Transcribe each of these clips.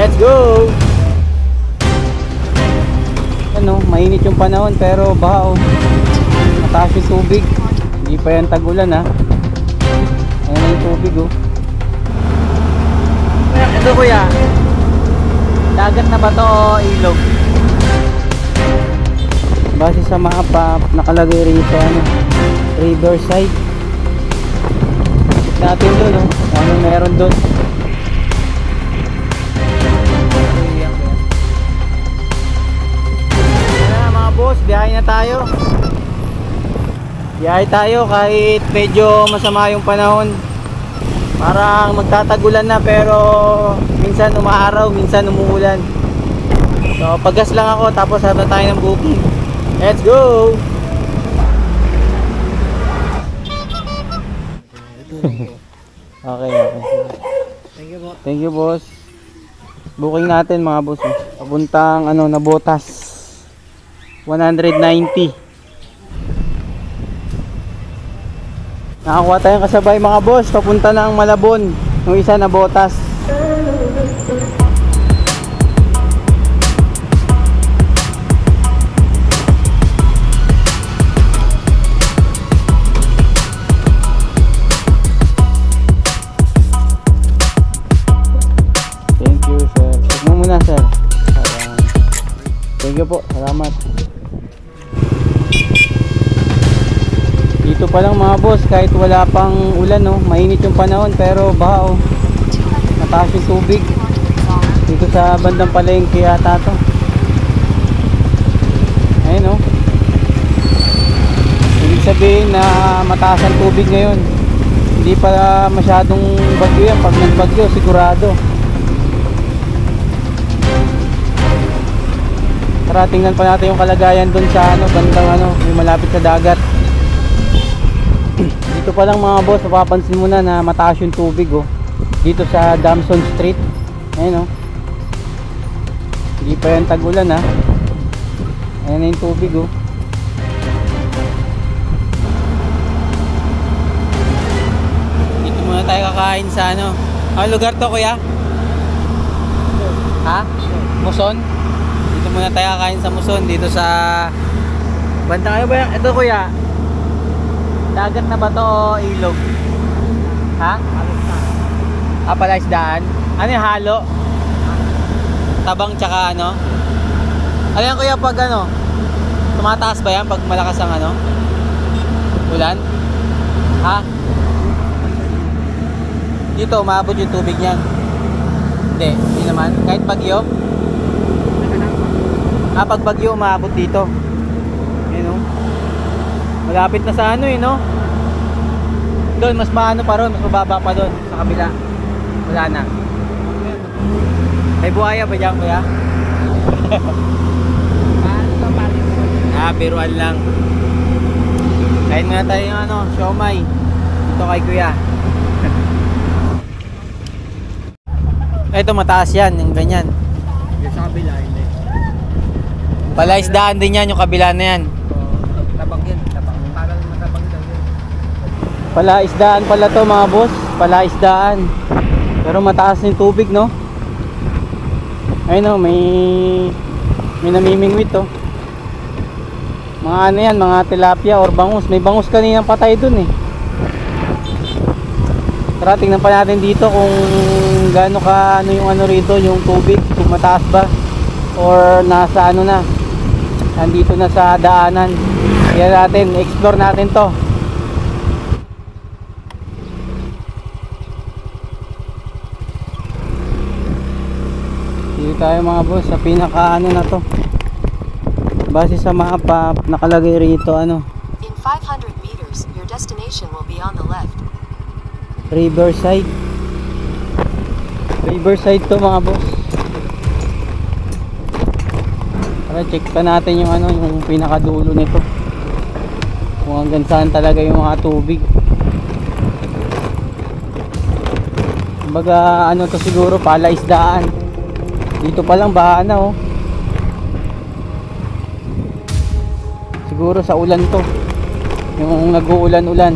Let's go! Ano, mainit yung panahon pero baho. Mataas yung tubig. Hindi pa yan tag-ulan ha. Ayan yung tubig oh. Ito kuya, dagat na ba to o ilog? Base sa mapa, nakalagay rito ano, Riverside. Check natin doon oh. Anong meron doon? Boss, biyahe na tayo. Biyahe tayo kahit medyo masama yung panahon. Parang magtatagulan na pero minsan umaaraw, minsan umuulan. So paggas lang ako tapos hata tayo ng booking. Let's go! Okay. Thank you, boss. Thank you, boss. Booking natin mga boss. Papuntang ano, Nabotas. 190. Nakakuha tayong kasabay mga boss, papunta ng Malabon. Yung isa Nabotas. Thank you sir. Check mo muna sir. Thank you po, salamat. Dito pa lang mga boss, kahit wala pang ulan no, mainit yung panahon pero baho. Mataas yung tubig. Dito sa bandang palengke yata to. Ayun no. Ibig sabihin na mataas ang tubig ngayon. Hindi pa masyadong bagyo yan. Pag nagbagyo sigurado. Tara tingnan pa natin yung kalagayan dun sa ano, bandang ano, yung malapit sa dagat. Dito pa lang mga boss, mapapansin mo na mataas yung tubig oh. Dito sa Damson Street. Ayun oh. Hindi pa yan tag-ulan ha. Ayan na yung tubig oh. Dito muna tayo kakain sa ano. Ano lugar to kuya? Ha? Muson? Dito muna tayo kakain sa Muson. Dito sa bandang ano ba yan? Ito kuya, dagat na ba to o ilog? Ha? Ah, pala isdaan. Ano yung halo? Tabang tsaka ano? Ano yan kuya pag ano? Tumataas ba yan pag malakas ang ano? Ulan? Ha? Dito umabot yung tubig niyan? Hindi naman. Kahit bagyo? Ah, pag bagyo umabot dito. Ayun o. Malapit na sa ano eh no? Doon mas maano pa ron, mas mababa pa doon sa kabila. Wala na. May buhaya ba dyan kuya? Biruan lang. Kain muna tayo yung ano, siomay. Dito kay kuya. Ito mataas yan, yung ganyan. Yung sa kabila, hindi. Palaisdaan din yan, yung kabila na yan. Tabang yan, tabang. Parang matabang daw yan. Palaisdaan pala to mga boss. Palaisdaan. Pero mataas yung tubig no. Ayun o, may namimingwit to. Mga ano yan, mga tilapia or bangus. May bangus kaninang patay dun eh. Tara tingnan pa natin dito kung gaano ka ano yung ano rito, yung tubig, kung mataas ba or nasa ano na, nandito na sa daanan. Kaya natin, explore natin to. Dito tayo mga boss sa pinaka ano na to. Base sa mapa, nakalagay rito ano. In 500 meters, your destination will be on the left. Riverside. Riverside to mga boss. Tara check pa natin yung ano, yung pinakadulo nito. Kung hanggang saan talaga yung mga tubig. Kumbaga ano to siguro, palaisdaan. Dito pa lang baha na oh. Siguro sa ulan to. Yung nag-uulan-ulan.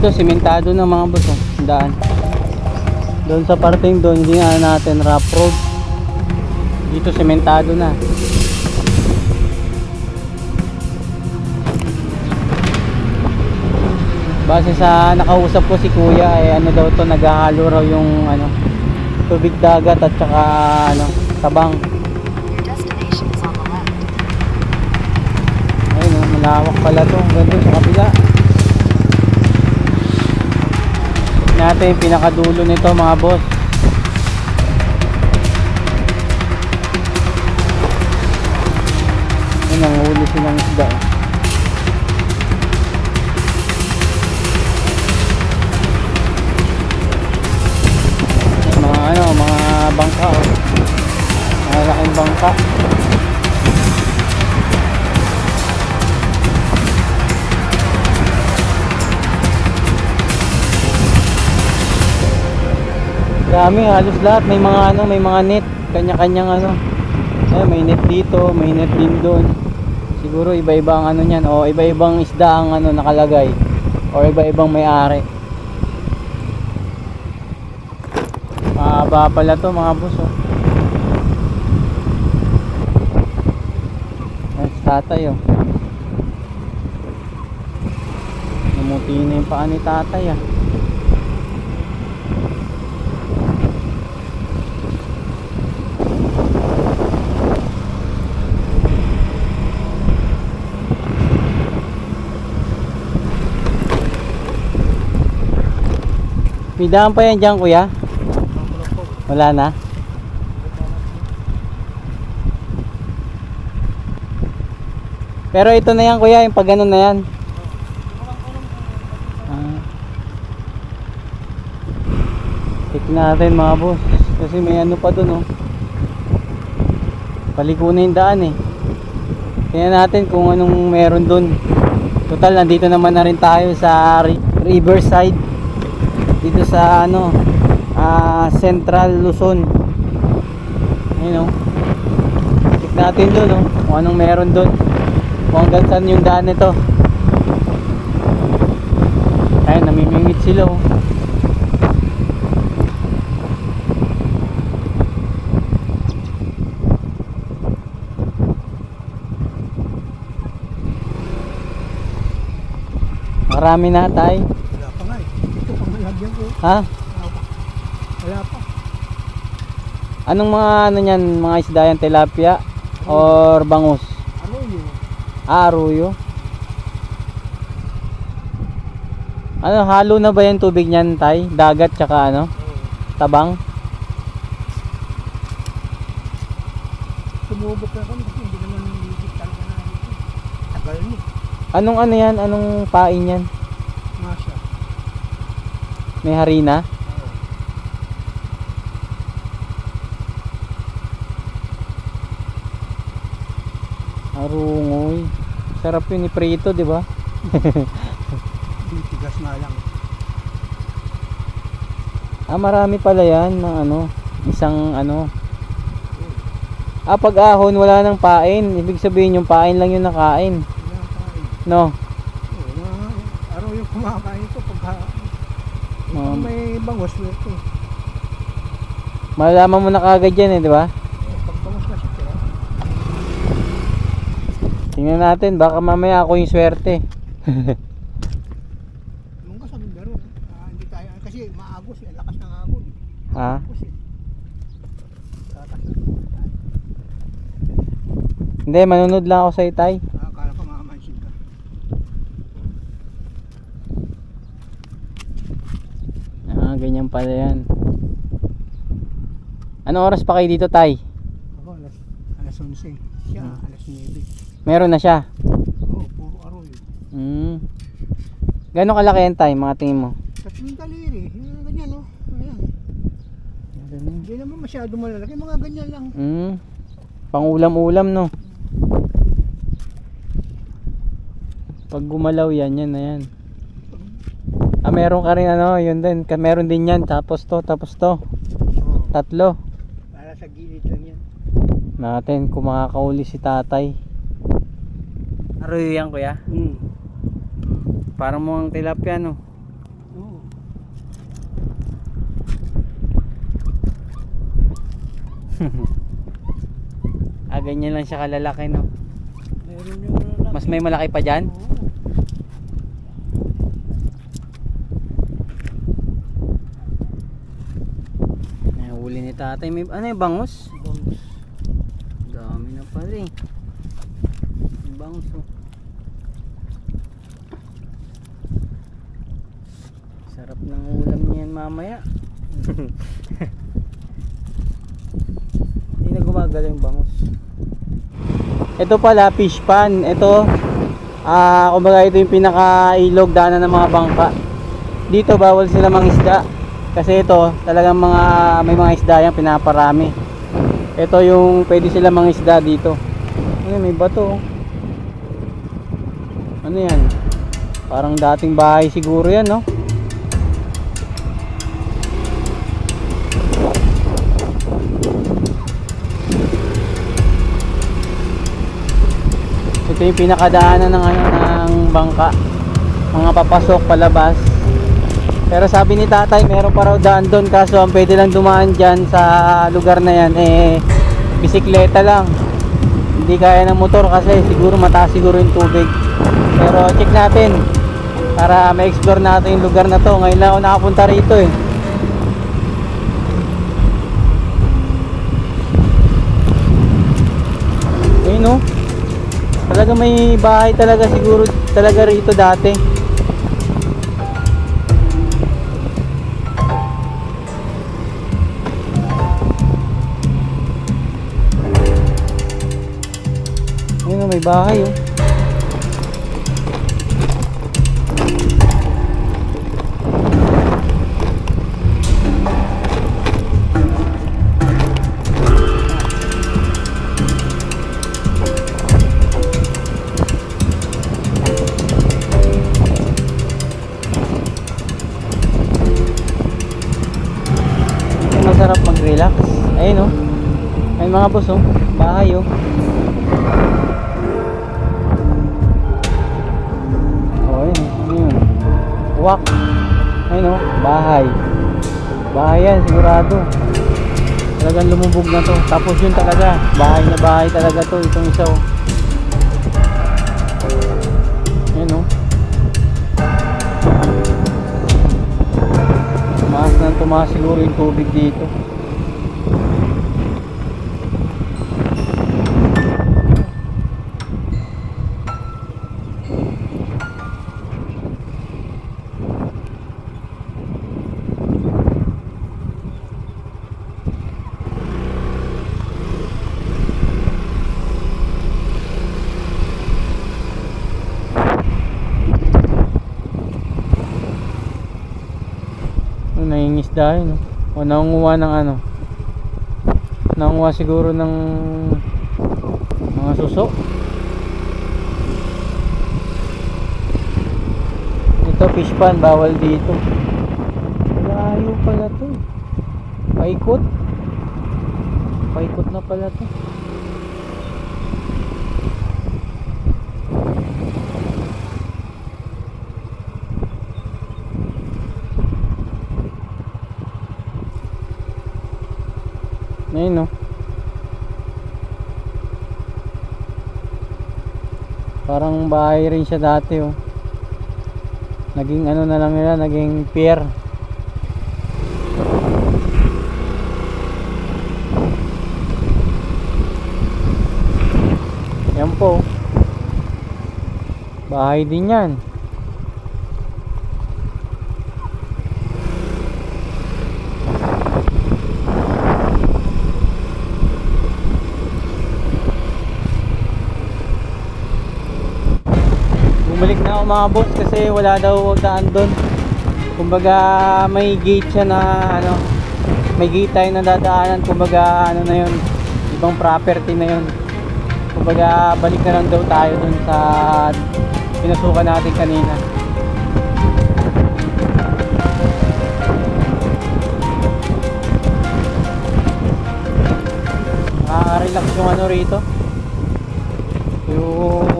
Dito sementado na mga boss, oh, daan. Doon sa parting doon, hindi nga natin rough road. Dito sementado na. Base sa nakausap ko si kuya, ano daw to, naghahalo raw yung tubig dagat at saka tabang. Your destination is on the left. Ayun, malawak pala to. Ganda sa kabila. Natin yung pinakadulo nito mga boss. Ayun, nanghuli silang isda. Mga bangka, oh. Malaking bangka. Dami, halos lahat may mga net, kanya-kanyang Ayun, may net dito, may net din doon. Siguro iba-iba ang niyan, o iba-ibang isda ang nakalagay, o iba-ibang may-ari. Mahaba pala to mga boss, oh. Ay, tatay, oh. Namuti na yung paa ni tatay, ah. May daan pa yan dyan, kuya? Wala na? Pero ito na yan, kuya, yung pag ganun na yan. Check natin mga boss, kasi may pa dun, oh. Paliko na yung daan, eh. Tingnan natin kung anong meron dun. Total, nandito naman na rin tayo sa Riverside, dito sa Central Luzon. Ayun, oh. Check natin dun, oh, kung anong meron dun, kung hanggang saan yung daan nito. Ayun, namimingit sila, oh. Marami na tayo. Wala pa nga eh. Ito pang malagyan ko. Ha? Wala pa. Anong mga niyan, mga isda yan, tilapia or bangus? Ano yun? Arroyo. Halo na ba yung tubig niyan, tay? Dagat tsaka tabang? Sumubok na kami kasi hindi naman nilipit talaga na ito. Tagal mo. Anong yan? Anong pain yan? Masya. May harina? Arungoy. Sarap yun iprito, di ba? Tigas nga lang. Marami pala yan ng isang pag ahon wala nang pain. Ibig sabihin yung pain lang yung nakain. Wala kain. No? Araw yung kumakain ito pagka may bangos ito. Malalaman mo na kagad yan, di ba? Pag bangos na siya. Tingnan natin, baka mamaya ako yung swerte. Nung ka sabi meron, hindi tayo, kasi maagos, ang lakas ng agon. Ha? Agos eh. Hindi, manunod lang ako sa itay. Akala ko makamansin ka. Ganyan pala yan. Anong oras pa kayo dito, tay? Ako, alas 11. Siya, alas 9. Meron na siya. Oo, puro araw yun. Gano'ng kalaki yan, tay, mga tingin mo? Tatlong daliri. Ganyan, no? Ayan. Hindi naman masyado malalaki. Mga ganyan lang. Pangulam-ulam, no? Pag gumalaw yan, yan na yan. Meron ka rin yun din. Meron din yan. Tapos to. Oo. Tatlo. Para sa gilid lang yan. Natin kung makakauli si tatay. Arroyo yan, kuya? Parang mukhang tilapia, no? Ganyan lang siya kalalaki, no? Meron yung lalaki. Mas may malaki pa dyan? Oo. Huli ni tatay. May, ano yung bangus? Bangus. Dami na pala eh. May bangus, oh. Sarap ng ulam niyan mamaya. Hindi na gumagala yung bangus. Ito pala, fish pan. Ito, kumbaga ito yung pinaka-ilog daanan ng mga bangka. Dito bawal sila mangisda. Kasi ito, talagang may mga isda yan pinaparami. Ito yung pwede sila mangisda dito. Ay, may bato. Ano yan? Parang dating bahay siguro yan, no? Ito yung pinakadaanan ng bangka, mga papasok palabas. Pero sabi ni tatay meron pa raw daan doon, kaso ang pwede lang dumaan dyan sa lugar na yan bisikleta lang, hindi kaya ng motor kasi siguro mataas siguro yung tubig. Pero check natin para ma-explore natin yung lugar na to. Ngayon lang ako nakapunta rito eh. Ayun, no? Talaga may bahay talaga siguro talaga rito dati. Ayun, may bahay oh. Masarap mag-relax. Ayun oh. Ayun mga boss oh. Bahay oh. Oh, ayun. Ayun. Wak. Ayun oh. Bahay. Bahay yan sigurado. Talagang lumubog na to. Tapos yun talaga. Bahay na bahay talaga to. Itong isa oh. Ayun oh. Tumaas siguro yung tubig dito. Nangingisda yun, no? O nangunguha ng ano, nangunguha siguro ng mga suso. Ito fish pan, bawal dito. Malayo pala to. Paikot na pala to. Ayun no. Parang bahay rin siya dati oh. Naging ano na lang nila, naging pier. Yan po. Bahay din yan. Bumalik na ako mga boss kasi wala daw daan doon. Kumbaga may gate siya na ano, may gate tayo na dadaanan. Kumbaga ano na yun, ibang property na yun. Kumbaga balik na lang daw tayo doon sa pinasukan natin kanina. Nakaka-relax yung ano rito, yung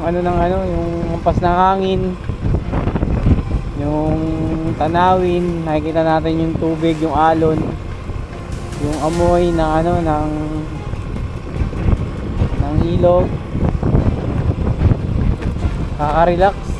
ano ng ano, yung hampas ng hangin, yung tanawin, nakikita natin yung tubig, yung alon, yung amoy ng ano ng ilog, nakaka-relax.